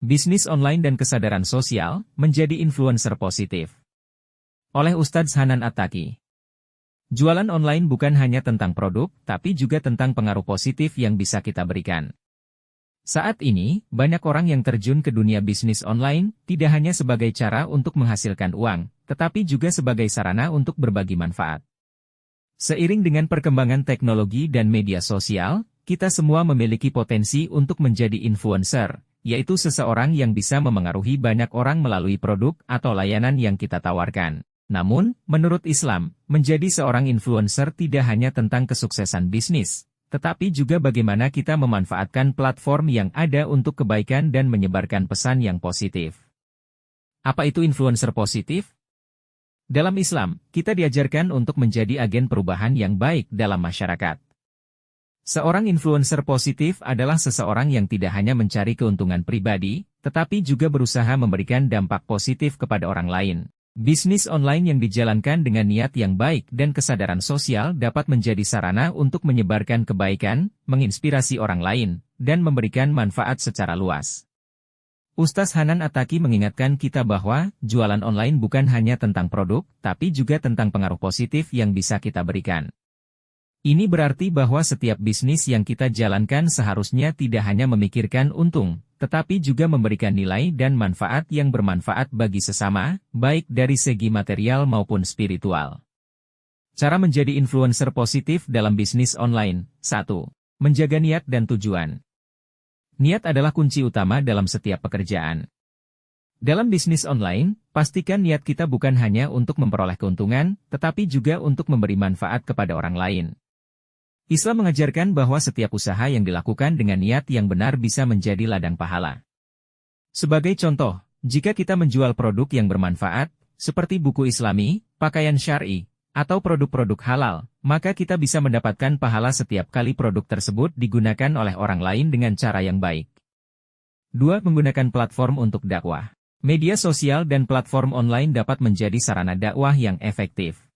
Bisnis online dan kesadaran sosial, menjadi influencer positif. Oleh Ustadz Hanan At-Taqi. Jualan online bukan hanya tentang produk, tapi juga tentang pengaruh positif yang bisa kita berikan. Saat ini, banyak orang yang terjun ke dunia bisnis online, tidak hanya sebagai cara untuk menghasilkan uang, tetapi juga sebagai sarana untuk berbagi manfaat. Seiring dengan perkembangan teknologi dan media sosial, kita semua memiliki potensi untuk menjadi influencer, yaitu seseorang yang bisa memengaruhi banyak orang melalui produk atau layanan yang kita tawarkan. Namun, menurut Islam, menjadi seorang influencer tidak hanya tentang kesuksesan bisnis, tetapi juga bagaimana kita memanfaatkan platform yang ada untuk kebaikan dan menyebarkan pesan yang positif. Apa itu influencer positif? Dalam Islam, kita diajarkan untuk menjadi agen perubahan yang baik dalam masyarakat. Seorang influencer positif adalah seseorang yang tidak hanya mencari keuntungan pribadi, tetapi juga berusaha memberikan dampak positif kepada orang lain. Bisnis online yang dijalankan dengan niat yang baik dan kesadaran sosial dapat menjadi sarana untuk menyebarkan kebaikan, menginspirasi orang lain, dan memberikan manfaat secara luas. Ustadz Hanan At-Taqi mengingatkan kita bahwa jualan online bukan hanya tentang produk, tapi juga tentang pengaruh positif yang bisa kita berikan. Ini berarti bahwa setiap bisnis yang kita jalankan seharusnya tidak hanya memikirkan untung, tetapi juga memberikan nilai dan manfaat yang bermanfaat bagi sesama, baik dari segi material maupun spiritual. Cara menjadi influencer positif dalam bisnis online. 1. Menjaga niat dan tujuan. Niat adalah kunci utama dalam setiap pekerjaan. Dalam bisnis online, pastikan niat kita bukan hanya untuk memperoleh keuntungan, tetapi juga untuk memberi manfaat kepada orang lain. Islam mengajarkan bahwa setiap usaha yang dilakukan dengan niat yang benar bisa menjadi ladang pahala. Sebagai contoh, jika kita menjual produk yang bermanfaat, seperti buku Islami, pakaian syar'i, atau produk-produk halal, maka kita bisa mendapatkan pahala setiap kali produk tersebut digunakan oleh orang lain dengan cara yang baik. 2. Menggunakan platform untuk dakwah. Media sosial dan platform online dapat menjadi sarana dakwah yang efektif.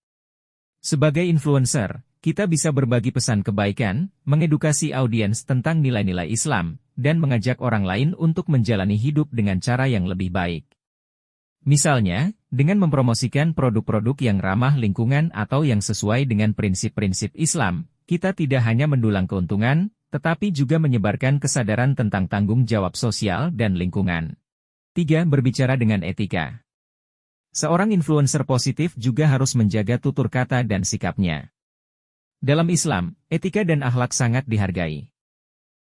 Sebagai influencer, kita bisa berbagi pesan kebaikan, mengedukasi audiens tentang nilai-nilai Islam, dan mengajak orang lain untuk menjalani hidup dengan cara yang lebih baik. Misalnya, dengan mempromosikan produk-produk yang ramah lingkungan atau yang sesuai dengan prinsip-prinsip Islam, kita tidak hanya mendulang keuntungan, tetapi juga menyebarkan kesadaran tentang tanggung jawab sosial dan lingkungan. 3. Berbicara dengan etika. Seorang influencer positif juga harus menjaga tutur kata dan sikapnya. Dalam Islam, etika dan akhlak sangat dihargai.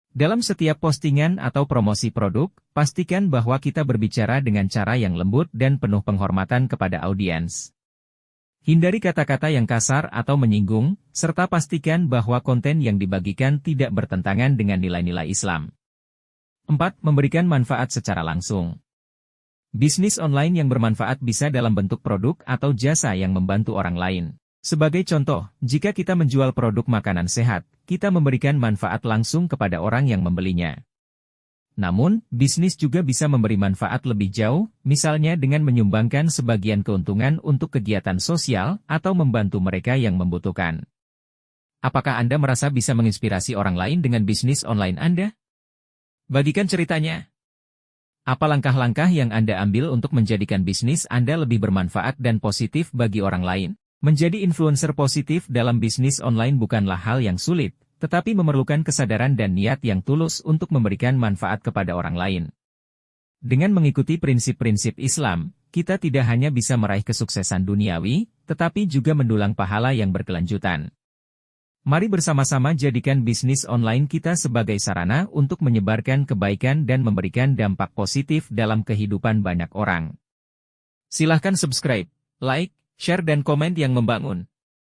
Dalam setiap postingan atau promosi produk, pastikan bahwa kita berbicara dengan cara yang lembut dan penuh penghormatan kepada audiens. Hindari kata-kata yang kasar atau menyinggung, serta pastikan bahwa konten yang dibagikan tidak bertentangan dengan nilai-nilai Islam. 4. Memberikan manfaat secara langsung. Bisnis online yang bermanfaat bisa dalam bentuk produk atau jasa yang membantu orang lain. Sebagai contoh, jika kita menjual produk makanan sehat, kita memberikan manfaat langsung kepada orang yang membelinya. Namun, bisnis juga bisa memberi manfaat lebih jauh, misalnya dengan menyumbangkan sebagian keuntungan untuk kegiatan sosial atau membantu mereka yang membutuhkan. Apakah Anda merasa bisa menginspirasi orang lain dengan bisnis online Anda? Bagikan ceritanya. Apa langkah-langkah yang Anda ambil untuk menjadikan bisnis Anda lebih bermanfaat dan positif bagi orang lain? Menjadi influencer positif dalam bisnis online bukanlah hal yang sulit, tetapi memerlukan kesadaran dan niat yang tulus untuk memberikan manfaat kepada orang lain. Dengan mengikuti prinsip-prinsip Islam, kita tidak hanya bisa meraih kesuksesan duniawi, tetapi juga mendulang pahala yang berkelanjutan. Mari bersama-sama jadikan bisnis online kita sebagai sarana untuk menyebarkan kebaikan dan memberikan dampak positif dalam kehidupan banyak orang. Silahkan subscribe, like, share dan komen yang membangun.